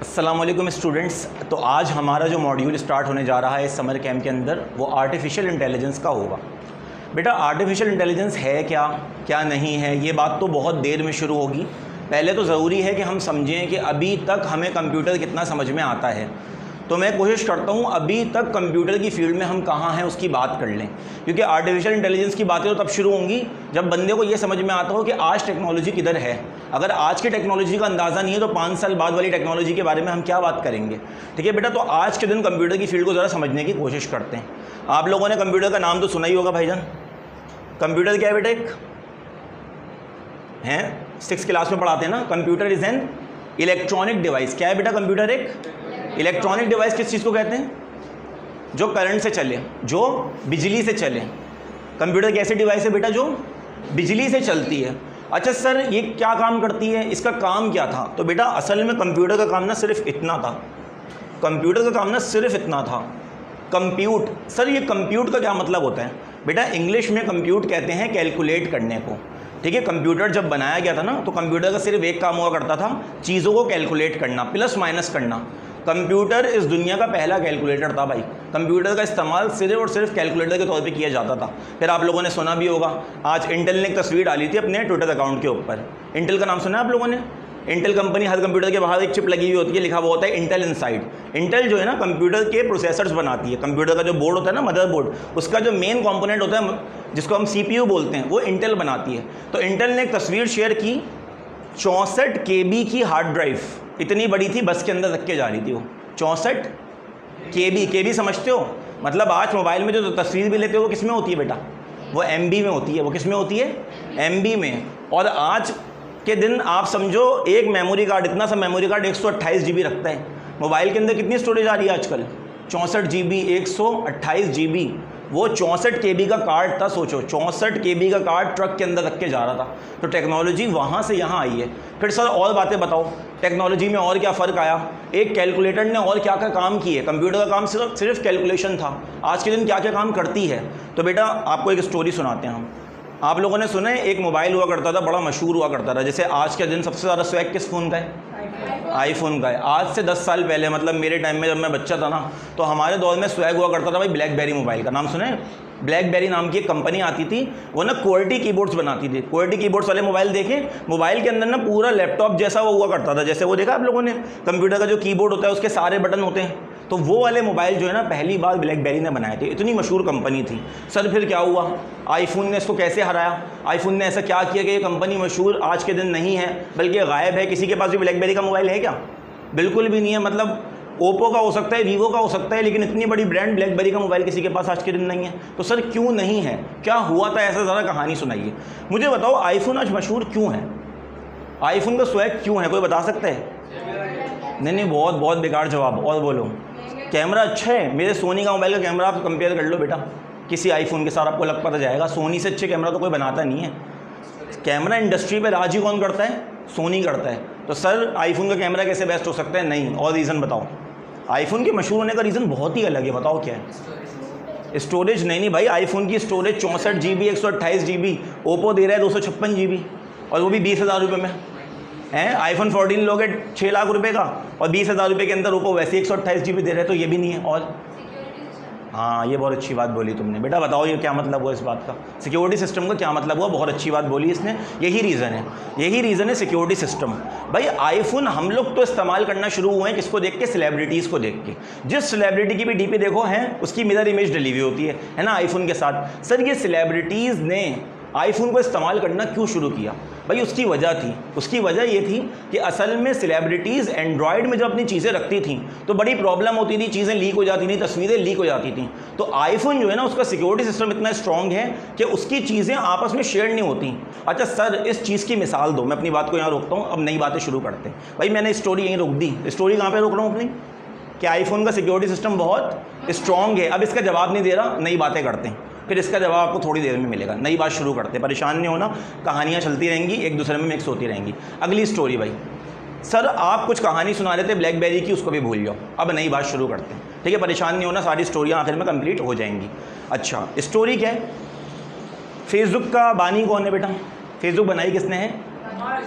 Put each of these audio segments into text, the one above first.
अस्सलामुअलैकुम स्टूडेंट्स। तो आज हमारा जो मॉड्यूल स्टार्ट होने जा रहा है इस समर कैंप के अंदर वो आर्टिफिशियल इंटेलिजेंस का होगा। बेटा आर्टिफिशियल इंटेलिजेंस है क्या, क्या नहीं है, ये बात तो बहुत देर में शुरू होगी। पहले तो ज़रूरी है कि हम समझें कि अभी तक हमें कंप्यूटर कितना समझ में आता है। तो मैं कोशिश करता हूँ अभी तक कंप्यूटर की फील्ड में हम कहाँ हैं उसकी बात कर लें, क्योंकि आर्टिफिशियल इंटेलिजेंस की बातें तो तब शुरू होंगी जब बंदे को ये समझ में आता हो कि आज टेक्नोलॉजी किधर है। अगर आज की टेक्नोलॉजी का अंदाज़ा नहीं है तो 5 साल बाद वाली टेक्नोलॉजी के बारे में हम क्या बात करेंगे। ठीक है बेटा, तो आज के दिन कंप्यूटर की फील्ड को ज़रा समझने की कोशिश करते हैं। आप लोगों ने कंप्यूटर का नाम तो सुना ही होगा भाईजान। कंप्यूटर क्या है बेटा, एक हैं 6th क्लास में पढ़ाते हैं ना, computer is an electronic device. क्या है बेटा कंप्यूटर? एक इलेक्ट्रॉनिक डिवाइस किस चीज़ को कहते हैं? जो करंट से चले, जो बिजली से चले। कंप्यूटर कैसी डिवाइस है बेटा? जो बिजली से चलती है। अच्छा सर ये क्या काम करती है, इसका काम क्या था? तो बेटा असल में कंप्यूटर का काम ना सिर्फ इतना था, कंप्यूटर का काम ना सिर्फ इतना था, कंप्यूट। सर ये कंप्यूट का क्या मतलब होता है? बेटा इंग्लिश में कंप्यूट कहते हैं कैलकुलेट करने को। ठीक है, कंप्यूटर जब बनाया गया था ना तो कंप्यूटर का सिर्फ एक काम हुआ करता था, चीज़ों को कैलकुलेट करना, प्लस माइनस करना। कंप्यूटर इस दुनिया का पहला कैलकुलेटर था भाई। कंप्यूटर का इस्तेमाल सिर्फ और सिर्फ कैलकुलेटर के तौर पे किया जाता था। फिर आप लोगों ने सुना भी होगा, आज इंटेल ने एक तस्वीर डाली थी अपने ट्विटर अकाउंट के ऊपर। इंटेल का नाम सुना है आप लोगों ने? इंटेल कंपनी, हर कंप्यूटर के बाहर एक चिप लगी हुई होती है, लिखा हुआ होता है इंटेल इनसाइड। इंटेल जो है ना कंप्यूटर के प्रोसेसर्स बनाती है। कंप्यूटर का जो बोर्ड होता है ना, मदरबोर्ड, उसका जो मेन कंपोनेंट होता है जिसको हम CPU बोलते हैं, वो इंटेल बनाती है। तो इंटेल ने एक तस्वीर शेयर की, 64 KB की हार्ड ड्राइव, इतनी बड़ी थी, बस के अंदर रख के जा रही थी वो। 64 KB समझते हो? मतलब आज मोबाइल में जो तस्वीर भी लेते हो वो किस में होती है बेटा? वो MB में होती है। वो किस में होती है? MB में। और आज के दिन आप समझो एक मेमोरी कार्ड, इतना सा मेमोरी कार्ड 128 GB रखता है। मोबाइल के अंदर कितनी स्टोरेज आ रही है आजकल? 64 GB, 128 GB। वो 64 KB का कार्ड था, सोचो 64 KB का कार्ड ट्रक के अंदर रख के जा रहा था। तो टेक्नोलॉजी वहाँ से यहाँ आई है। फिर सर और बातें बताओ, टेक्नोलॉजी में और क्या फ़र्क आया? एक कैलकुलेटर ने और क्या क्या काम किए? कंप्यूटर का काम सिर्फ कैलकुलेशन था, आज के दिन क्या क्या काम करती है। तो बेटा आपको एक स्टोरी सुनाते हैं हम। आप लोगों ने सुना है एक मोबाइल हुआ करता था, बड़ा मशहूर हुआ करता था। जैसे आज के दिन सबसे ज़्यादा स्वैग किस फ़ोन का है? आईफोन का है। आज से 10 साल पहले, मतलब मेरे टाइम में जब मैं बच्चा था ना, तो हमारे दौर में स्वैग हुआ करता था भाई ब्लैकबेरी मोबाइल का। नाम सुने? ब्लैकबेरी नाम की एक कंपनी आती थी, वो ना QWERTY कीबोर्ड्स बनाती थी। QWERTY कीबोर्ड्स वाले मोबाइल देखें, मोबाइल के अंदर ना पूरा लैपटॉप जैसा वो हुआ करता था। जैसे वो देखा आप लोगों ने कंप्यूटर का जो कीबोर्ड होता है उसके सारे बटन होते हैं, तो वो वाले मोबाइल जो है ना पहली बार ब्लैकबेरी ने बनाए थे। इतनी मशहूर कंपनी थी। सर फिर क्या हुआ? आईफोन ने इसको कैसे हराया? आईफोन ने ऐसा क्या किया कि ये कंपनी मशहूर आज के दिन नहीं है, बल्कि गायब है? किसी के पास भी ब्लैकबेरी का मोबाइल है क्या? बिल्कुल भी नहीं है। मतलब ओप्पो का हो सकता है, वीवो का हो सकता है, लेकिन इतनी बड़ी ब्रांड ब्लैकबेरी का मोबाइल किसी के पास आज के दिन नहीं है। तो सर क्यों नहीं है, क्या हुआ था ऐसा? ज़रा कहानी सुनाइए मुझे। बताओ आईफोन आज मशहूर क्यों है? आईफोन का स्वैग क्यों है, कोई बता सकता है? नहीं, बहुत बहुत बेकार जवाब। और बोलो। कैमरा अच्छा है। मेरे सोनी का मोबाइल का कैमरा आप कंपेयर कर लो बेटा किसी आईफोन के साथ, आपको लग पता जाएगा। सोनी से अच्छे कैमरा तो कोई बनाता नहीं है। कैमरा इंडस्ट्री पे राज ही कौन करता है? सोनी करता है। तो सर आईफोन का कैमरा कैसे बेस्ट हो सकता है? नहीं। और रीज़न बताओ। आईफोन के मशहूर होने का रीज़न बहुत ही अलग है, बताओ क्या है? स्टोरेज नहीं भाई, आईफोन की स्टोरेज 64 GB, 128 GB। ओप्पो दे रहा है 256 GB, और वो भी 20,000 रुपये में हैं। आईफोन 14 लोगे 6 लाख रुपए का, और 20,000 रुपये के अंदर ओप्पो वैसे 128 GB दे रहे हैं, तो ये भी नहीं है। और हाँ, ये बहुत अच्छी बात बोली तुमने बेटा। बताओ ये क्या मतलब हुआ इस बात का? सिक्योरिटी सिस्टम का क्या मतलब हुआ? बहुत अच्छी बात बोली इसने। यही रीज़न है सिक्योरिटी सिस्टम। भाई आईफोन हम लोग तो इस्तेमाल करना शुरू हुए हैं किसको देख के? सेलिब्रिटीज़ को देख के। जिस सेलिब्रिटी की भी DP देखो है उसकी मिरर इमेज डली हुई होती है ना आईफोन के साथ। सर ये सेलिब्रिटीज़ ने आईफोन को इस्तेमाल करना क्यों शुरू किया? भाई उसकी वजह थी। उसकी वजह ये थी कि असल में सेलिब्रिटीज़ एंड्रॉयड में जब अपनी चीज़ें रखती थी तो बड़ी प्रॉब्लम होती थी, चीज़ें लीक हो जाती थी, तस्वीरें लीक हो जाती थी। तो आईफोन जो है ना उसका सिक्योरिटी सिस्टम इतना स्ट्रॉन्ग है कि उसकी चीज़ें आपस में शेयर नहीं होती। अच्छा सर इस चीज़ की मिसाल दो। मैं अपनी बात को यहाँ रोकता हूँ, अब नई बातें शुरू करते हैं। भाई मैंने स्टोरी यहीं रोक दी। स्टोरी कहाँ पर रोक रहा हूँ अपनी? कि आईफोन का सिक्योरिटी सिस्टम बहुत स्ट्रॉन्ग है। अब इसका जवाब नहीं दे रहा, नई बातें करते हैं, फिर इसका जवाब आपको थोड़ी देर में मिलेगा। नई बात शुरू करते हैं, परेशान नहीं होना, कहानियाँ चलती रहेंगी, एक दूसरे में मिक्स होती रहेंगी। अगली स्टोरी भाई। सर आप कुछ कहानी सुना रहे थे ब्लैकबेरी की, उसको भी भूल जाओ। अब नई बात शुरू करते हैं, ठीक है? परेशान नहीं होना, सारी स्टोरियाँ आखिर में कंप्लीट हो जाएंगी। अच्छा स्टोरी क्या है? फेसबुक का बानी कौन है बेटा? फेसबुक बनाई किसने है?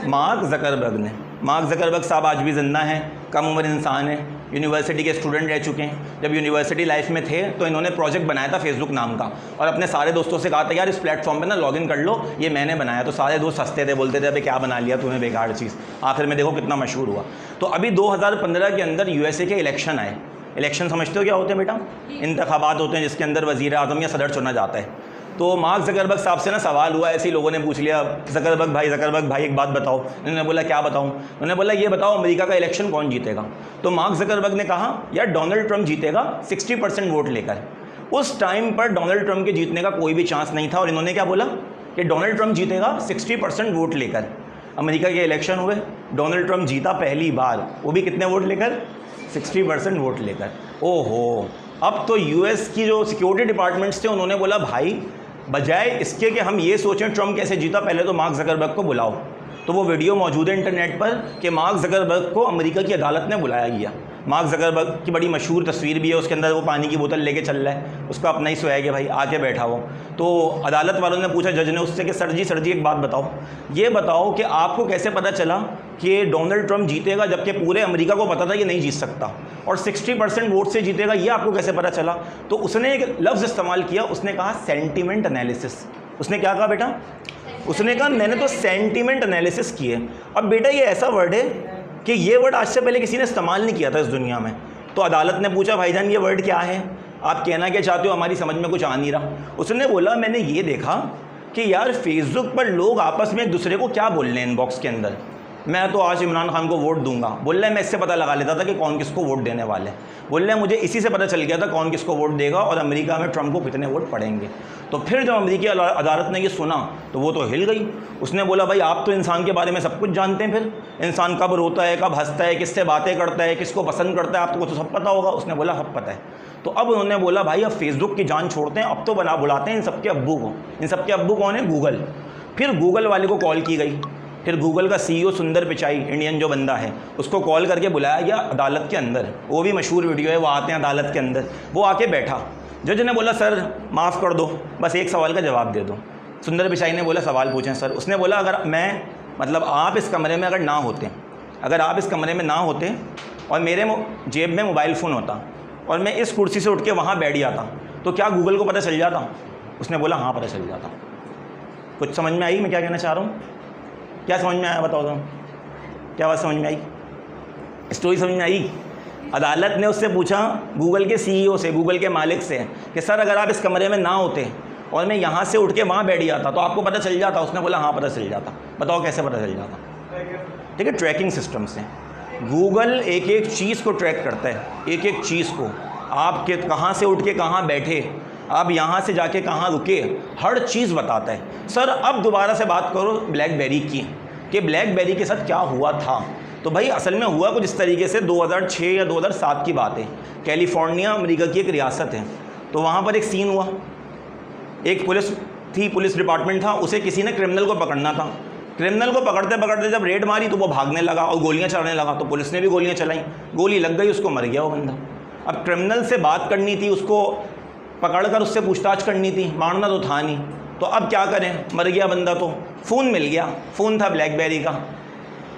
मार्क ज़करबर्ग ने। मार्क ज़करबर्ग साहब आज भी जिंदा हैं, कम उम्र इंसान है, यूनिवर्सिटी के स्टूडेंट रह चुके हैं। जब यूनिवर्सिटी लाइफ में थे तो इन्होंने प्रोजेक्ट बनाया था फेसबुक नाम का, और अपने सारे दोस्तों से कहा था यार इस प्लेटफॉर्म पे ना लॉगिन कर लो, ये मैंने बनाया। तो सारे दोस्त हंसते थे, बोलते थे अबे क्या बना लिया तूने बेकार चीज़। आखिर में देखो कितना मशहूर हुआ। तो अभी 2015 के अंदर यूएसए के इलेक्शन आए। इलेक्शन समझते हो क्या होते हैं बेटा? इंतखाबात होते हैं जिसके अंदर वज़ीर आज़म या सदर चुना जाता है। तो मार्क ज़करबर्ग साहब से ना सवाल हुआ, ऐसे ही लोगों ने पूछ लिया ज़करबर्ग भाई एक बात बताओ। उन्होंने बोला क्या बताऊं? उन्होंने बोला ये बताओ अमेरिका का इलेक्शन कौन जीतेगा? तो मार्क ज़करबर्ग ने कहा यार डोनाल्ड ट्रंप जीतेगा 60% वोट लेकर। उस टाइम पर डोनाल्ड ट्रंप के जीतने का कोई भी चांस नहीं था, और इन्होंने क्या बोला कि डोनाल्ड ट्रंप जीतेगा 60% वोट लेकर। अमेरिका के इलेक्शन हुए, डोनाल्ड ट्रंप जीता पहली बार, वो भी कितने वोट लेकर? 60% वोट लेकर। ओहो, अब तो यूएस की जो सिक्योरिटी डिपार्टमेंट्स थे उन्होंने बोला भाई बजाय इसके कि हम ये सोचें ट्रंप कैसे जीता, पहले तो मार्क ज़करबर्ग को बुलाओ। तो वो वीडियो मौजूद है इंटरनेट पर कि मार्क ज़करबर्ग को अमेरिका की अदालत ने बुलाया गया। मार्क ज़करबर्ग की बड़ी मशहूर तस्वीर भी है, उसके अंदर वो पानी की बोतल लेके चल रहा है, उसका अपना ही स्वैग है भाई, आके बैठा वो। तो अदालत वालों ने पूछा जज ने उससे कि सर जी एक बात बताओ, ये बताओ कि आपको कैसे पता चला कि डोनाल्ड ट्रंप जीतेगा जबकि पूरे अमेरिका को पता था कि नहीं जीत सकता, और 60% वोट से जीतेगा, ये आपको कैसे पता चला? तो उसने एक लफ्ज़ इस्तेमाल किया, उसने कहा सेंटिमेंट एनालिसिस। उसने क्या कहा बेटा? उसने कहा मैंने तो सेंटिमेंट एनालिसिस किए। अब बेटा ये ऐसा वर्ड है कि ये वर्ड आज से पहले किसी ने इस्तेमाल नहीं किया था इस दुनिया में। तो अदालत ने पूछा भाईजान ये वर्ड क्या है, आप कहना क्या चाहते हो, हमारी समझ में कुछ आ नहीं रहा। उसने बोला मैंने ये देखा कि यार फेसबुक पर लोग आपस में एक दूसरे को क्या बोल रहे हैं इनबॉक्स के अंदर। मैं तो आज इमरान खान को वोट दूंगा, बोल रहा है मैं इससे पता लगा लेता था कि कौन किसको वोट देने वाले। बोल रहे हैं मुझे इसी से पता चल गया था कौन किसको वोट देगा और अमेरिका में ट्रंप को कितने वोट पड़ेंगे। तो फिर जब अमेरिकी अदालत ने ये सुना तो वो तो हिल गई। उसने बोला भाई आप तो इंसान के बारे में सब कुछ जानते हैं, फिर इंसान कब रोता है, कब हंसता है, किससे बातें करता है, किसको पसंद करता है, आपको तो सब पता होगा। उसने बोला सब पता है। तो अब उन्होंने बोला भाई अब फेसबुक की जान छोड़ते हैं, अब तो बुलाते हैं इन सबके अब्बू को। इन सबके अब्बू कौन है? गूगल। फिर गूगल वाले को कॉल की गई, फिर गूगल का CEO सुंदर पिचाई, इंडियन जो बंदा है, उसको कॉल करके बुलाया गया अदालत के अंदर। वो भी मशहूर वीडियो है, वो आते हैं अदालत के अंदर, वो आके बैठा। जज ने बोला सर माफ़ कर दो, बस एक सवाल का जवाब दे दो। सुंदर पिचाई ने बोला सवाल पूछें सर। उसने बोला अगर मैं मतलब आप इस कमरे में अगर ना होते, अगर आप इस कमरे में ना होते और मेरे जेब में मोबाइल फ़ोन होता और मैं इस कुर्सी से उठ के वहाँ बैठ जाता तो क्या गूगल को पता चल जाता? उसने बोला हाँ पता चल जाता। कुछ समझ में आई मैं क्या कहना चाह रहा हूँ? क्या समझ में आया बताओ तो? क्या बात समझ में आई? स्टोरी समझ में आई? अदालत ने उससे पूछा गूगल के CEO से, गूगल के मालिक से, कि सर अगर आप इस कमरे में ना होते और मैं यहाँ से उठ के वहाँ बैठ जाता तो आपको पता चल जाता? उसने बोला हाँ पता चल जाता। बताओ कैसे पता चल जाता? ठीक है, ट्रैकिंग सिस्टम से। गूगल एक एक चीज़ को ट्रैक करता है, एक एक चीज़ को। आप कहाँ से उठ के कहाँ बैठे, आप यहाँ से जाके कहाँ रुके, हर चीज़ बताता है। सर अब दोबारा से बात करो ब्लैकबेरी की, कि ब्लैकबेरी के साथ क्या हुआ था। तो भाई असल में हुआ कुछ इस तरीके से, 2006 या 2007 की बात है। कैलिफोर्निया अमेरिका की एक रियासत है, तो वहाँ पर एक सीन हुआ। एक पुलिस थी, पुलिस डिपार्टमेंट था, उसे किसी ने क्रिमिनल को पकड़ना था। क्रिमिनल को पकड़ते पकड़ते जब रेड मारी तो वो भागने लगा और गोलियाँ चलाने लगा, तो पुलिस ने भी गोलियाँ चलाई, गोली लग गई, उसको मर गया वो बंदा। अब क्रिमिनल से बात करनी थी, उसको पकड़कर उससे पूछताछ करनी थी, मारना तो था नहीं, तो अब क्या करें, मर गया बंदा। तो फ़ोन मिल गया, फ़ोन था ब्लैकबेरी का,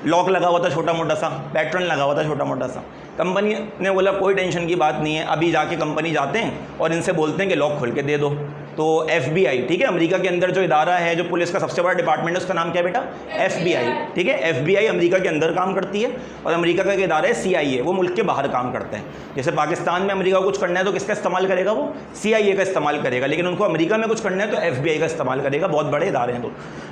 लॉक लगा हुआ था छोटा मोटा सा, पैटर्न लगा हुआ था छोटा मोटा सा। कंपनी ने बोला कोई टेंशन की बात नहीं है, अभी जाके कंपनी जाते हैं और इनसे बोलते हैं कि लॉक खोल के दे दो। तो FBI, ठीक है, अमेरिका के अंदर जो इदारा है, जो पुलिस का सबसे बड़ा डिपार्टमेंट है, उसका नाम क्या है बेटा? FBI, ठीक है। FBI अमेरिका के अंदर काम करती है, और अमेरिका का एक इदारा है CIA, वो मुल्क के बाहर काम करता है। जैसे पाकिस्तान में अमेरिका को कुछ करना है तो किसका इस्तेमाल करेगा? वो CIA का इस्तेमाल करेगा, लेकिन उनको अमेरिका में कुछ करना है तो FBI का इस्तेमाल करेगा। बहुत बड़े इदारे हैं।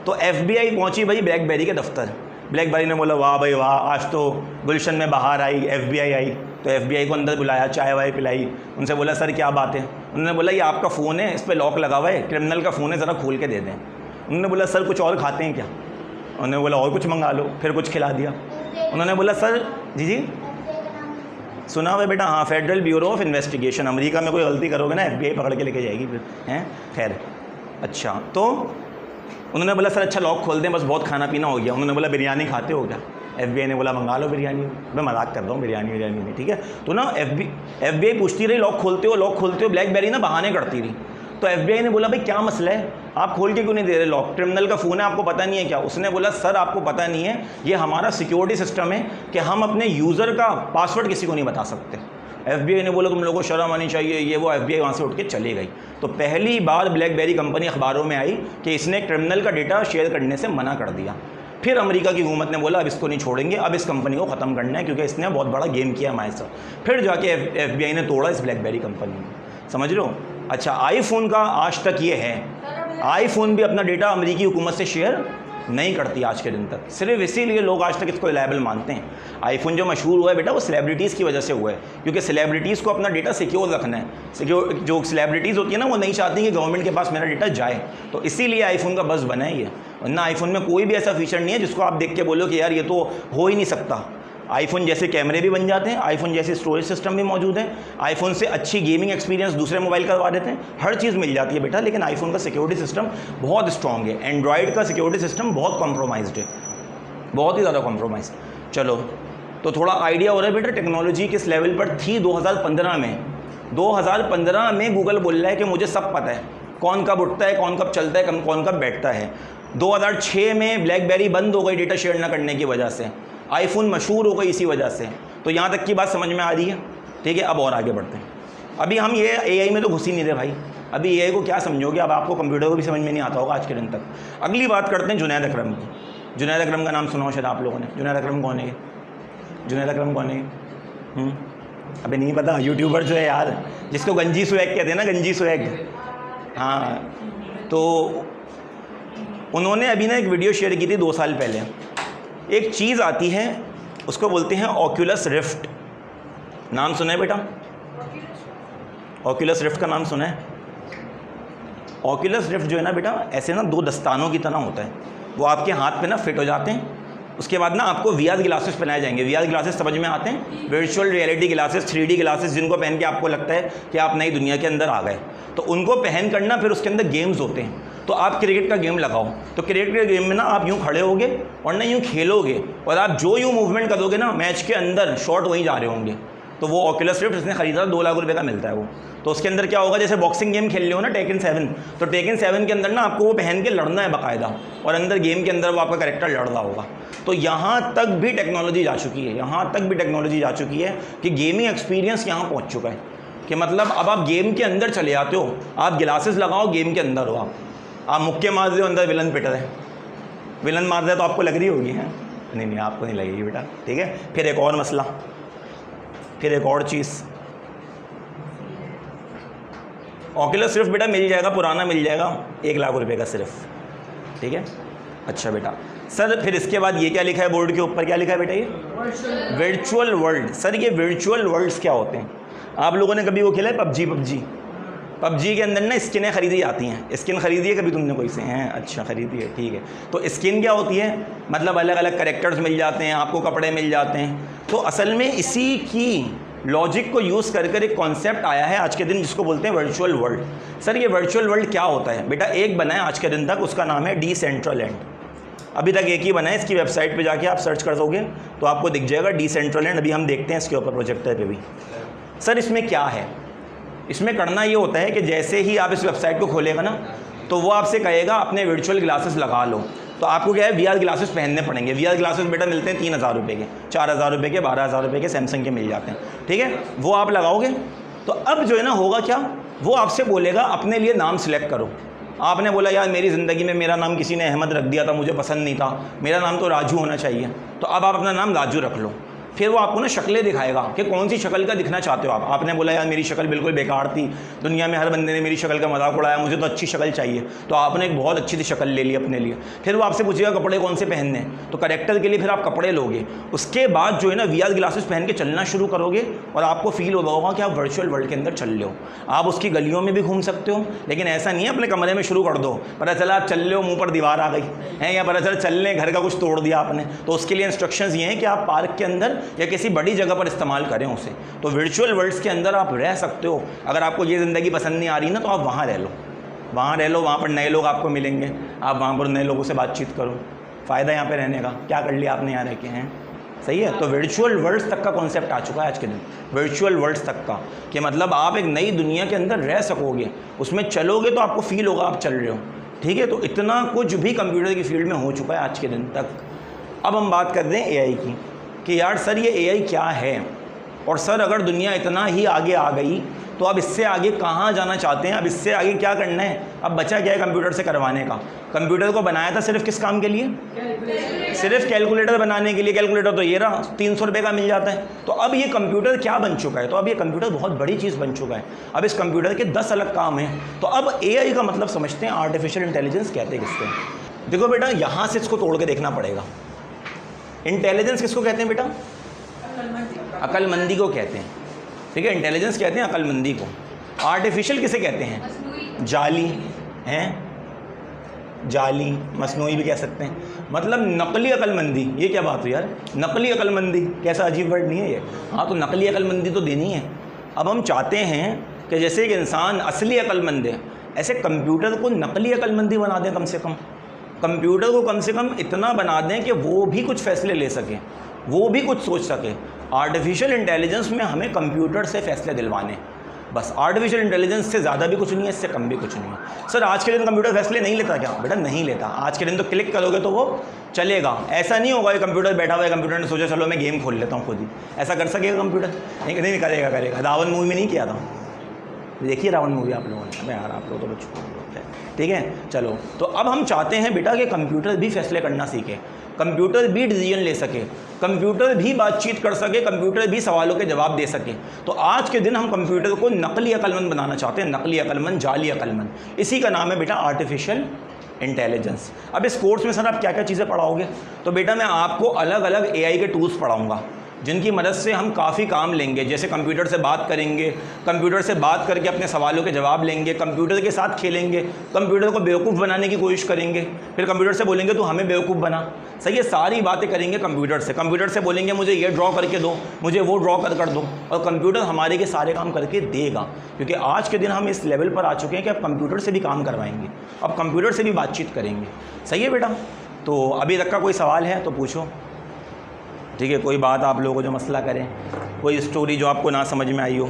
तो FBI पहुँची भाई ब्लैकबेरी के दफ्तर। ब्लैकबेरी ने बोला वाह भाई वाह, आज तो गुलशन में बाहर आई, FBI आई। तो FBI को अंदर बुलाया, चाय वाय पिलाई, उनसे बोला सर क्या बात है? उन्होंने बोला ये आपका फ़ोन है, इस पर लॉक लगा हुआ है, क्रिमिनल का फ़ोन है, ज़रा खोल के दे दें। उन्होंने बोला सर कुछ और खाते हैं क्या? उन्होंने बोला और कुछ मंगा लो, फिर कुछ खिला दिया। उन्होंने बोला सर जी सुना हुआ बेटा? हाँ, federal bureau of investigation. America में कोई गलती करोगे ना FBI पकड़ के लेके जाएगी फिर, हैं? खैर अच्छा, तो उन्होंने बोला सर अच्छा लॉक खोल दें, बस बहुत खाना पीना हो गया। उन्होंने बोला बिरयानी खाते हो क्या? FBI ने बोला मंगा लो बिरयानी। मैं मजाक कर रहा हूँ, बिरयानी नहीं, ठीक है। तो ना FBI पूछती रही लॉक खोलते हो, लॉक खोलते हो। ब्लैकबेरी ना बहाने करती रही। तो FBI ने बोला भाई क्या मसला है, आप खोल के क्यों नहीं दे रहे लॉक, क्रिमिनल का फ़ोन है आपको पता नहीं है क्या? उसने बोला सर आपको पता नहीं है, ये हमारा सिक्योरिटी सिस्टम है कि हम अपने यूज़र का पासवर्ड किसी को नहीं बता सकते। FBI ने बोला तुम लोगों को शर्म आनी चाहिए, ये वो, FBI वहाँ से उठ के चली गई। तो पहली बार ब्लैकबेरी कंपनी अखबारों में आई कि इसने क्रिमिनल का डेटा शेयर करने से मना कर दिया। फिर अमेरिका की हुकूमत ने बोला अब इसको नहीं छोड़ेंगे, अब इस कंपनी को ख़त्म करना है क्योंकि इसने बहुत बड़ा गेम किया हमारे साथ। फिर जाके FBI ने तोड़ा इस ब्लैकबेरी कंपनी को, समझ लो। अच्छा, आईफोन का आज तक ये है, आईफोन भी अपना डेटा अमेरिकी हुकूमत से शेयर नहीं करती आज के दिन तक, सिर्फ इसीलिए लोग आज तक इसको रिलायबल मानते हैं। आईफोन जो मशहूर हुआ है बेटा वो सेलिब्रिटीज़ की वजह से हुआ है, क्योंकि सेलिब्रिटीज़ को अपना डेटा सिक्योर रखना है। सिक्योर जो सेलिब्रिटीज़ होती है ना, वो नहीं चाहती कि गवर्नमेंट के पास मेरा डेटा जाए, तो इसीलिए आईफोन का बस बना है ये। वरना आईफोन में कोई भी ऐसा फीचर नहीं है जिसको आप देख के बोलो कि यार ये तो हो ही नहीं सकता। आईफोन जैसे कैमरे भी बन जाते हैं, आईफोन जैसे स्टोरेज सिस्टम भी मौजूद है, आईफोन से अच्छी गेमिंग एक्सपीरियंस दूसरे मोबाइल करवा देते हैं, हर चीज़ मिल जाती है बेटा। लेकिन आईफोन का सिक्योरिटी सिस्टम बहुत स्ट्रॉन्ग है, एंड्रॉयड का सिक्योरिटी सिस्टम बहुत कॉम्प्रोमाइज्ड है, बहुत ही ज़्यादा कॉम्प्रोमाइज। चलो, तो थोड़ा आइडिया हो रहा है बेटा टेक्नोलॉजी किस लेवल पर थी 2015 में। 2015 में गूगल बोल रहा है कि मुझे सब पता है, कौन कब उठता है, कौन कब चलता है, कौन कब बैठता है। 2006 में ब्लैकबेरी बंद हो गई डेटा शेयर ना करने की वजह से, आईफोन मशहूर हो गई इसी वजह से। तो यहाँ तक की बात समझ में आ रही है, ठीक है। अब और आगे बढ़ते हैं। अभी हम ये AI में तो घुस ही नहीं रहे भाई, अभी AI को क्या समझोगे, अब आपको कंप्यूटर को भी समझ में नहीं आता होगा आज के दिन तक। अगली बात करते हैं जुनैद अकरम की। जुनैद अकरम का नाम सुना हो शायद आप लोगों ने। जुनैद अकरम कौन है? जुनैद अकरम कौन है? अबे नहीं पता, यूट्यूबर जो है यार, जिसको गंजी स्वैग कहते हैं ना, गंजी स्वैग। हाँ, तो उन्होंने अभी ना एक वीडियो शेयर की थी 2 साल पहले। एक चीज़ आती है उसको बोलते हैं ऑक्यूलस रिफ्ट, नाम सुना है बेटा? ऑक्यूलस रिफ्ट का नाम सुना है? ऑक्यूलस रिफ्ट जो है ना बेटा, ऐसे ना 2 दस्तानों की तरह होता है, वो आपके हाथ पे ना फिट हो जाते हैं। उसके बाद ना आपको VR ग्लासेस पहनाए जाएंगे। VR ग्लासेस समझ में आते हैं? Virtual reality glasses, 3D glasses, जिनको पहन के आपको लगता है कि आप नई दुनिया के अंदर आ गए। तो उनको पहन करना, फिर उसके अंदर गेम्स होते हैं। तो आप क्रिकेट का गेम लगाओ, तो क्रिकेट के गेम में ना आप यूँ खड़े होगे और ना यूँ खेलोगे, और आप जो यूँ मूवमेंट करोगे ना मैच के अंदर, शॉट वहीं जा रहे होंगे। तो वो ऑक्यूलस रिफ्ट इसने ख़रीदा, 2 लाख रुपए का मिलता है वो। तो उसके अंदर क्या होगा, जैसे बॉक्सिंग गेम खेल रहे हो ना टेकन 7, तो टेकन 7 के अंदर ना आपको वो पहन के लड़ना है बाकायदा, और अंदर गेम के अंदर वो आपका कैरेक्टर लड़ रहा होगा। तो यहाँ तक भी टेक्नोलॉजी जा चुकी है, यहाँ तक भी टेक्नोलॉजी जा चुकी है कि गेमिंग एक्सपीरियंस यहाँ पहुँच चुका है कि मतलब अब आप गेम के अंदर चले जाते हो, आप ग्लासेस लगाओ, गेम के अंदर हो आप मुक्के मार रहे हो, अंदर विलन पिट रहे, विलन मार रहे है तो आपको लग रही होगी है? नहीं, आपको नहीं लगेगी बेटा, ठीक है। फिर एक और मसला, फिर एक और चीज़, ऑक्यूलस रिफ्ट बेटा मिल जाएगा, पुराना मिल जाएगा 1 लाख रुपए का सिर्फ, ठीक है। अच्छा बेटा, सर फिर इसके बाद ये क्या लिखा है बोर्ड के ऊपर, क्या लिखा है बेटा? ये वर्चुअल वर्ल्ड। सर ये वर्चुअल वर्ल्ड्स क्या होते हैं? आप लोगों ने कभी वो खेला है पबजी के अंदर ना स्किनें खरीदी जाती हैं। स्किन खरीदी है कभी तुमने कोई से? हैं, अच्छा खरीदी है, ठीक है। तो स्किन क्या होती है, मतलब अलग अलग कैरेक्टर्स मिल जाते हैं आपको, कपड़े मिल जाते हैं। तो असल में इसी की लॉजिक को यूज़ कर कर एक कॉन्सेप्ट आया है आज के दिन जिसको बोलते हैं वर्चुअल वर्ल्ड। सर ये वर्चुअल वर्ल्ड क्या होता है बेटा? एक बना है आज के दिन तक, उसका नाम है डीसेंट्रलैंड। अभी तक एक ही बना है, इसकी वेबसाइट पे जाके आप सर्च कर दोगे तो आपको दिख जाएगा डीसेंट्रलैंड। अभी हम देखते हैं इसके ऊपर प्रोजेक्टर पे भी। सर इसमें क्या है? इसमें करना ये होता है कि जैसे ही आप इस वेबसाइट को खोलेगा ना, तो वो आपसे कहेगा अपने वर्चुअल ग्लासेस लगा लो। तो आपको क्या है, VR ग्लासेस पहनने पड़ेंगे। VR ग्लासेस बेटा मिलते हैं 3000 रुपये के, 4000 रुपये के, 12000 रुपये के, सैमसंग के मिल जाते हैं, ठीक है। वो आप लगाओगे तो अब जो है ना होगा क्या, वो आपसे बोलेगा अपने लिए नाम सिलेक्ट करो। आपने बोला यार मेरी ज़िंदगी में मेरा नाम किसी ने अहमद रख दिया था, मुझे पसंद नहीं था, मेरा नाम तो राजू होना चाहिए, तो अब आप अपना नाम राजू रख लो। फिर वो आपको ना शक्लें दिखाएगा कि कौन सी शक्ल का दिखना चाहते हो आप। आपने बोला यार मेरी शक्ल बिल्कुल बेकार थी, दुनिया में हर बंदे ने मेरी शक्ल का मजाक उड़ाया, मुझे तो अच्छी शक्ल चाहिए, तो आपने एक बहुत अच्छी सी शक्ल ले ली अपने लिए। फिर वो आपसे पूछेगा कपड़े कौन से पहनने हैं, तो कैरेक्टर के लिए फिर आप कपड़े लोगे। उसके बाद जो है ना VR ग्लासेस पहन के चलना शुरू करोगे और आपको फील होगा कि आप वर्चुअल वर्ल्ड के अंदर चल रहे हो। आप उसकी गलियों में भी घूम सकते हो, लेकिन ऐसा नहीं है अपने कमरे में शुरू कर दो, पता चला आप चल रहे हो मुँह पर दीवार आ गई है, या पता चला चल रहे घर का कुछ तोड़ दिया आपने। तो उसके लिए इंस्ट्रक्शंस ये हैं कि आप पार्क के अंदर या किसी बड़ी जगह पर इस्तेमाल करें उसे। तो वर्चुअल वर्ल्ड्स के अंदर आप रह सकते हो। अगर आपको ये ज़िंदगी पसंद नहीं आ रही ना, तो आप वहाँ रह लो, वहाँ रह लो, वहाँ पर नए लोग आपको मिलेंगे, आप वहाँ पर नए लोगों से बातचीत करो। फ़ायदा यहाँ पे रहने का, क्या कर लिया आपने यहाँ रह के हैं, सही है। तो वर्चुअल वर्ल्ड्स तक का कॉन्सेप्ट आ चुका है आज के दिन, वर्चुअल वर्ल्ड्स तक का, कि मतलब आप एक नई दुनिया के अंदर रह सकोगे, उसमें चलोगे तो आपको फील होगा आप चल रहे हो, ठीक है। तो इतना कुछ भी कंप्यूटर की फील्ड में हो चुका है आज के दिन तक। अब हम बात कर रहे हैं एआई की, कि यार सर ये एआई क्या है, और सर अगर दुनिया इतना ही आगे आ गई तो अब इससे आगे कहाँ जाना चाहते हैं, अब इससे आगे क्या करना है, अब बचा क्या है कंप्यूटर से करवाने का। कंप्यूटर को बनाया था सिर्फ किस काम के लिए, सिर्फ कैलकुलेटर बनाने के लिए। कैलकुलेटर तो ये रहा 300 रुपये का मिल जाता है। तो अब ये कंप्यूटर क्या बन चुका है, तो अब ये कंप्यूटर बहुत बड़ी चीज़ बन चुका है। अब इस कंप्यूटर के 10 अलग काम हैं। तो अब एआई का मतलब समझते हैं, आर्टिफिशियल इंटेलिजेंस कहते हैं किसको। देखो बेटा, यहाँ से इसको तोड़ के देखना पड़ेगा। इंटेलिजेंस किसको कहते हैं बेटा, अक्लमंदी को कहते हैं, ठीक है। इंटेलिजेंस कहते हैं अक्लमंदी को। आर्टिफिशियल किसे कहते हैं, जाली हैं, जाली, मसनूई भी कह सकते हैं, मतलब नकली अक्लमंदी। ये क्या बात हुई यार, नकली अक्लमंदी, कैसा अजीब वर्ड नहीं है ये। हाँ, तो नकली अक्लमंदी तो देनी है। अब हम चाहते हैं कि जैसे एक इंसान असली अक्लमंद है, ऐसे कंप्यूटर को नकली अक्लमंदी बना दें। कम से कम कंप्यूटर को कम से कम इतना बना दें कि वो भी कुछ फैसले ले सके, वो भी कुछ सोच सके। आर्टिफिशियल इंटेलिजेंस में हमें कंप्यूटर से फैसले दिलवाने, बस। आर्टिफिशियल इंटेलिजेंस से ज़्यादा भी कुछ नहीं है, इससे कम भी कुछ नहीं है। सर आज के दिन कंप्यूटर फैसले नहीं लेता क्या, बेटा नहीं लेता। आज के दिन तो क्लिक करोगे तो वो चलेगा। ऐसा नहीं होगा कि कंप्यूटर बैठा हुआ है, कंप्यूटर ने सोचा चलो मैं गेम खोल लेता हूँ खुद ही। ऐसा कर सकेगा कंप्यूटर, नहीं करेगा। करेगा। रावण मूवी में नहीं किया था, देखिए रावण मूवी आप लोगों ने। अबे यार आप लोग तो बच्चों, ठीक है। चलो, तो अब हम चाहते हैं बेटा कि कंप्यूटर भी फैसले करना सीखे, कंप्यूटर भी डिसीजन ले सके, कंप्यूटर भी बातचीत कर सके, कंप्यूटर भी सवालों के जवाब दे सके। तो आज के दिन हम कंप्यूटर को नकली अक्लमंद बनाना चाहते हैं, नकली अक्लमंद, जाली अक्लमंद। इसी का नाम है बेटा आर्टिफिशियल इंटेलिजेंस। अब इस कोर्स में सर आप क्या क्या चीज़ें पढ़ाओगे, तो बेटा मैं आपको अलग अलग एआई के टूल्स पढ़ाऊँगा जिनकी मदद से हम काफ़ी काम लेंगे। जैसे कंप्यूटर से बात करेंगे, कंप्यूटर से बात करके अपने सवालों के जवाब लेंगे, कंप्यूटर के साथ खेलेंगे, कंप्यूटर को बेवकूफ़ बनाने की कोशिश करेंगे, फिर कंप्यूटर से बोलेंगे तो हमें बेवकूफ़ बना। सही है, सारी बातें करेंगे कंप्यूटर से। कंप्यूटर से बोलेंगे मुझे ये ड्रॉ करके दो, मुझे वो ड्रॉ कर दो, और कंप्यूटर हमारे के सारे काम करके देगा। क्योंकि आज के दिन हम इस लेवल पर आ चुके हैं कि अब कंप्यूटर से भी काम करवाएंगे, अब कंप्यूटर से भी बातचीत करेंगे। सही है बेटा। तो अभी तक का कोई सवाल है तो पूछो, ठीक है। कोई बात आप लोगों को जो मसला करें, कोई स्टोरी जो आपको ना समझ में आई हो।